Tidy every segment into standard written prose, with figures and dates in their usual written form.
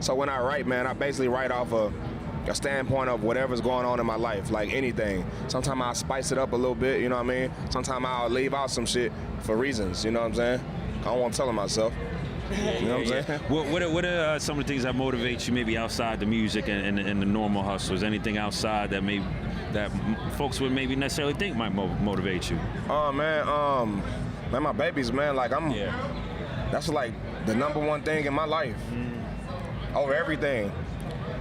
So when I write, man, I basically write off a standpoint of whatever's going on in my life, like anything. Sometimes I'll spice it up a little bit, you know what I mean? Sometimes I'll leave out some shit for reasons, you know what I'm saying? I don't want to tell myself. You know what I'm saying? What are some of the things that motivate you maybe outside the music and the normal hustles? Anything outside that folks would maybe necessarily think might motivate you? Oh, man, my babies, man, like that's like the number one thing in my life. Over everything.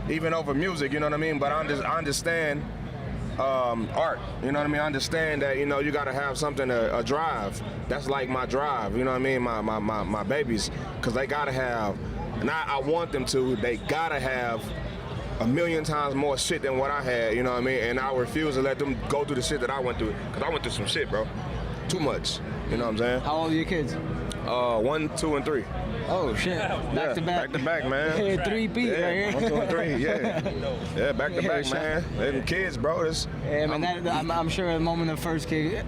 Even over music, you know what I mean? But I understand art, you know what I mean? I understand that, you know, you gotta have something, a drive. That's like my drive, you know what I mean? My babies, because they gotta have, and I want them to, they gotta have a million times more shit than what I had, you know what I mean? And I refuse to let them go through the shit that I went through, because I went through some shit, bro. Too much, you know what I'm saying? How old are your kids? 1, 2, and 3. Oh shit! Back to back. Back to back, man. 3-peat right here. 1, 2, and 3. Yeah, back to back, man. Them kids, bro. I'm sure at the moment of the first kid,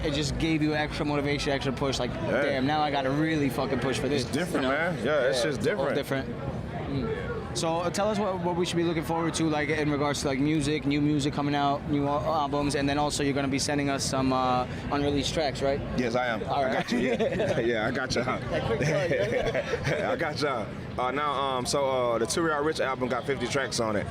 it just gave you extra motivation, extra push. Like, damn, now I gotta really fucking push for this. It's different, man. Yeah, it's just different. All different. So tell us what we should be looking forward to, like in regards to like music, new music coming out, new albums, and then also you're gonna be sending us some unreleased tracks, right? Yes, I am. All right. I got you. Yeah, I got y'all. I got y'all. Now, so the JdaGr8 album got 50 tracks on it.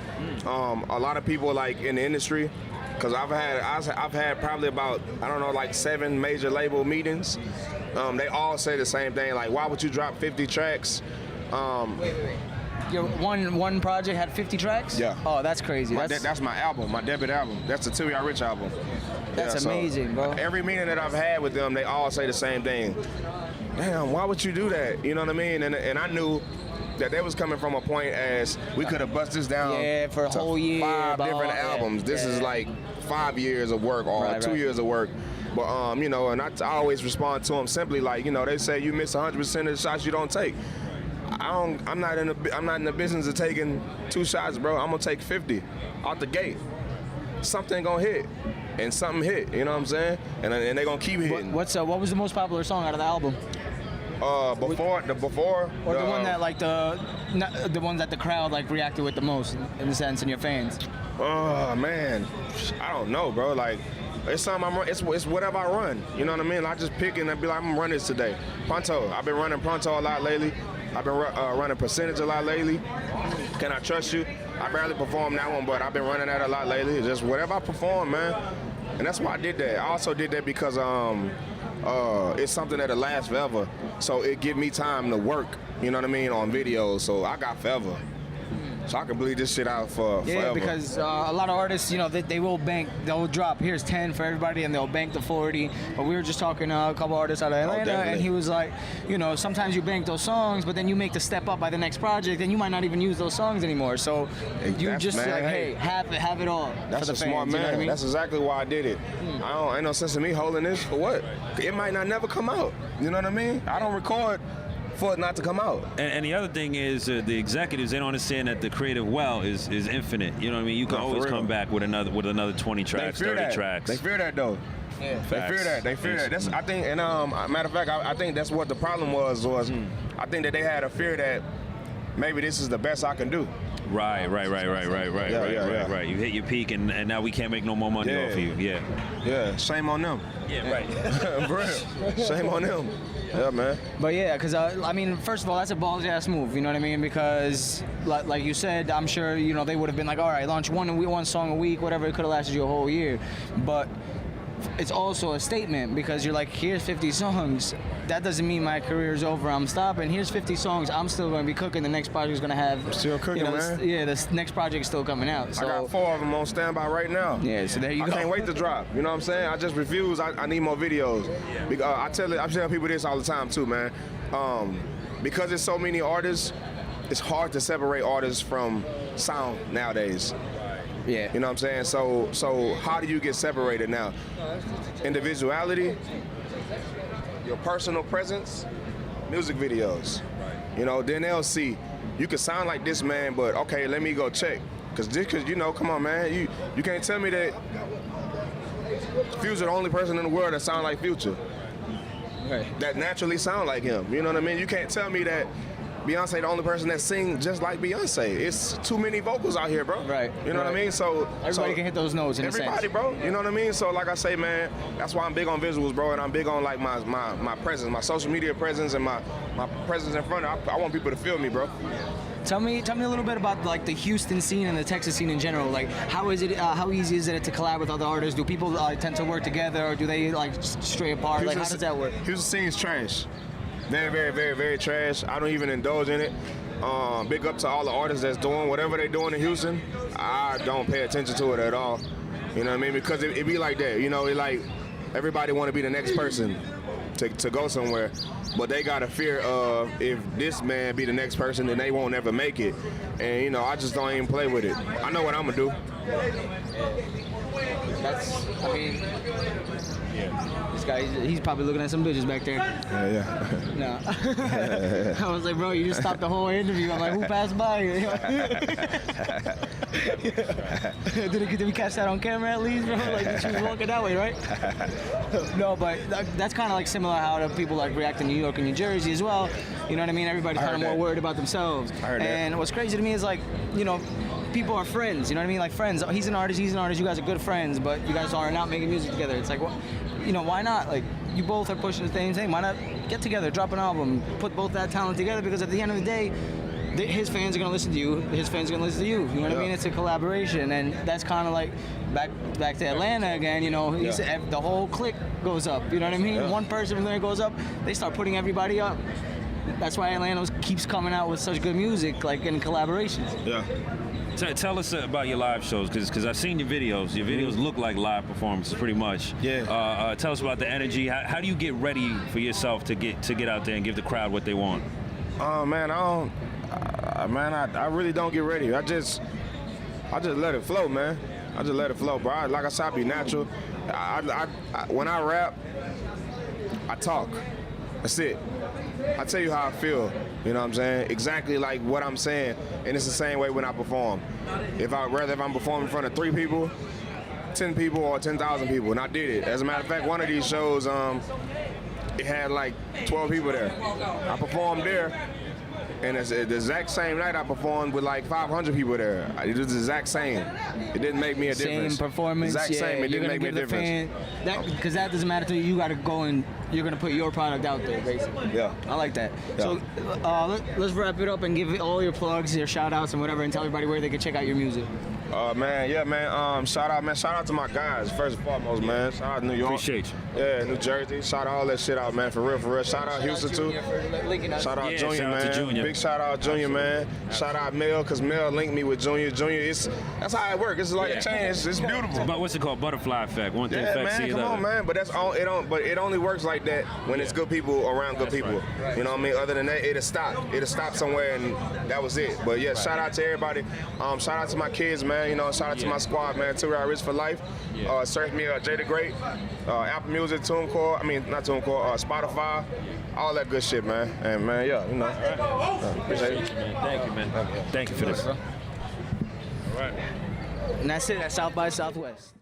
A lot of people like in the industry, because I've had probably about, I don't know, like 7 major label meetings. They all say the same thing. Like, why would you drop 50 tracks? Your one project had 50 tracks? Yeah. Oh, that's crazy. That's my album, my debut album. That's the JdaGr8 album. That's amazing, bro. Every meeting that I've had with them, they all say the same thing. Damn, why would you do that? You know what I mean? And I knew that they was coming from a point as we could have busted this down for a whole year. 5 different albums. This is like 5 years of work or 2 years of work. But you know, and I always respond to them simply like, you know, they say you miss 100% of the shots you don't take. I'm not in the business of taking 2 shots, bro. I'm gonna take 50 out the gate. Something gonna hit, and something hit. You know what I'm saying? And they gonna keep hitting. What was the most popular song out of the album? Before, or the one that like the ones that the crowd like reacted with the most, in a sense, and your fans. Oh man, I don't know, bro. Like, it's something it's whatever I run. You know what I mean? I just pick it and be like, I'm gonna run this today. Pronto. I've been running Pronto a lot lately. I've been running Percentage a lot lately. Can I Trust You? I barely perform that one, but I've been running that a lot lately. It's just whatever I perform, man. And that's why I did that. I also did that because it's something that'll last forever. So it give me time to work, you know what I mean, on videos. So I got forever. So I can bleed this shit out for forever. Because a lot of artists, you know, they will bank, they'll drop, here's 10 for everybody, and they'll bank the 40. But we were just talking to a couple artists out of Atlanta, and he was like, you know, sometimes you bank those songs, but then you make the step up by the next project, and you might not even use those songs anymore. So you just like, hey, have it all. That's for the a smart fans, man. You know what I mean? That's exactly why I did it. Ain't no sense in me holding this for what? It might not never come out. You know what I mean? I don't record for it not to come out. And the other thing is the executives, they don't understand that the creative well is infinite. You know what I mean? You can always come back with another 20 tracks, 30 tracks. They fear that though. Yeah. They fear that. That's I think, and matter of fact, I think that's what the problem was I think that they had a fear that maybe this is the best I can do. Right. You hit your peak, and now we can't make no more money off of you. Yeah. Shame on them. Yeah, right. For real. Shame on them. Yeah, man. But yeah, because I mean, first of all, that's a ballsy ass move. You know what I mean? Because like you said, I'm sure, you know, they would have been like, all right, launch one song a week, whatever. It could have lasted you a whole year. But it's also a statement, because you're like, here's 50 songs. That doesn't mean my career is over, I'm stopping. Here's 50 songs, I'm still going to be cooking. The next project is going to have... Still cooking, man. The next project is still coming out. So, I got 4 of them on standby right now. Yeah, so there you go. I can't wait to drop. You know what I'm saying? I just refuse. I need more videos. Because I tell people this all the time too, man. Because there's so many artists, it's hard to separate artists from sound nowadays. Yeah. You know what I'm saying? So how do you get separated now? Individuality, your personal presence, music videos. You know, then they'll see, you can sound like this man, but okay, let me go check. Cause you know, come on, man, you can't tell me that Future the only person in the world that sound like Future. Right. That naturally sound like him. You know what I mean? You can't tell me that Beyonce the only person that sing just like Beyonce. It's too many vocals out here, bro. Right. You know what I mean? So everybody can hit those notes in a sense. Everybody, bro. You know what I mean? So like I say, man, that's why I'm big on visuals, bro, and I'm big on like my presence, my social media presence, and my presence in front. I want people to feel me, bro. Tell me a little bit about like the Houston scene and the Texas scene in general. Like, how is it? How easy is it to collab with other artists? Do people tend to work together, or do they like stray apart? Like, how does that work? Houston scene's trash. Very, very, very, very trash. I don't even indulge in it. Big up to all the artists that's doing whatever they're doing in Houston. I don't pay attention to it at all. You know what I mean? Because it be like that. You know, it like everybody want to be the next person to go somewhere, but they got a fear of if this man be the next person, then they won't ever make it. And you know, I just don't even play with it. I know what I'm gonna do. This guy, he's probably looking at some bitches back there. Yeah. No. I was like, bro, you just stopped the whole interview. I'm like, who passed by? Did we catch that on camera at least, bro? Like, she was walking that way, right? No, but that's kind of like similar how the people like react in New York and New Jersey as well. You know what I mean? Everybody's kind of more worried about themselves. And what's crazy to me is like, you know, people are friends, you know what I mean? Like friends. He's an artist, you guys are good friends, but you guys are not making music together. It's like, well, you know, why not? Like, you both are pushing the same thing. Why not get together, drop an album, put both that talent together? Because at the end of the day, his fans are gonna listen to you. His fans are gonna listen to you. You know what I mean? It's a collaboration, and that's kind of like back to Atlanta again. You know, the whole clique goes up. You know what I mean? One person from there goes up, they start putting everybody up. That's why Atlanta keeps coming out with such good music, like in collaborations. Yeah. Tell us about your live shows, because I've seen your videos. Your videos look like live performances, pretty much. Yeah. Tell us about the energy. How do you get ready for yourself to get out there and give the crowd what they want? Man, I really don't get ready. I just let it flow, man. I just let it flow, bro. Like I said, I be natural. When I rap, I talk. That's it. I tell you how I feel, you know what I'm saying? Exactly like what I'm saying, and it's the same way when I perform. Whether if I'm performing in front of 3 people, 10 people, or 10,000 people, and I did it. As a matter of fact, one of these shows, it had like 12 people there. I performed there, and it's the exact same night I performed with like 500 people there. It was the exact same. It didn't make me a difference. Same performance. Exact same. It didn't make me a difference. Because that doesn't matter to you. You got to go and you're going to put your product out there, basically. Yeah. I like that. Yeah. So let's wrap it up and give all your plugs, your shout outs and whatever, and tell everybody where they can check out your music. Shout out to my guys, first and foremost, man. Shout out to New York. Appreciate you. Yeah, New Jersey. Shout out all that shit out, man, for real. Shout out Houston, too. Shout out Junior, man. Junior. Big shout out Junior, man. Shout out Mel, because Mel linked me with Junior. That's how it works. It's like a chain. It's beautiful. But what's it called? Butterfly effect. One thing affects the other. Come on, man. But it only works like that when it's good people around good people. Right. You know what I mean? Other than that, it'll stop somewhere, and that was it. But yeah, shout out to everybody. Shout out to my kids, man. You know, shout out to my squad, man. 2 Rich for life. Search me JdaGr8, Apple Music, Spotify, all that good shit, man. And man, you know. Appreciate it. Thank you, man. Thank you for this. All right. And that's it at South by Southwest.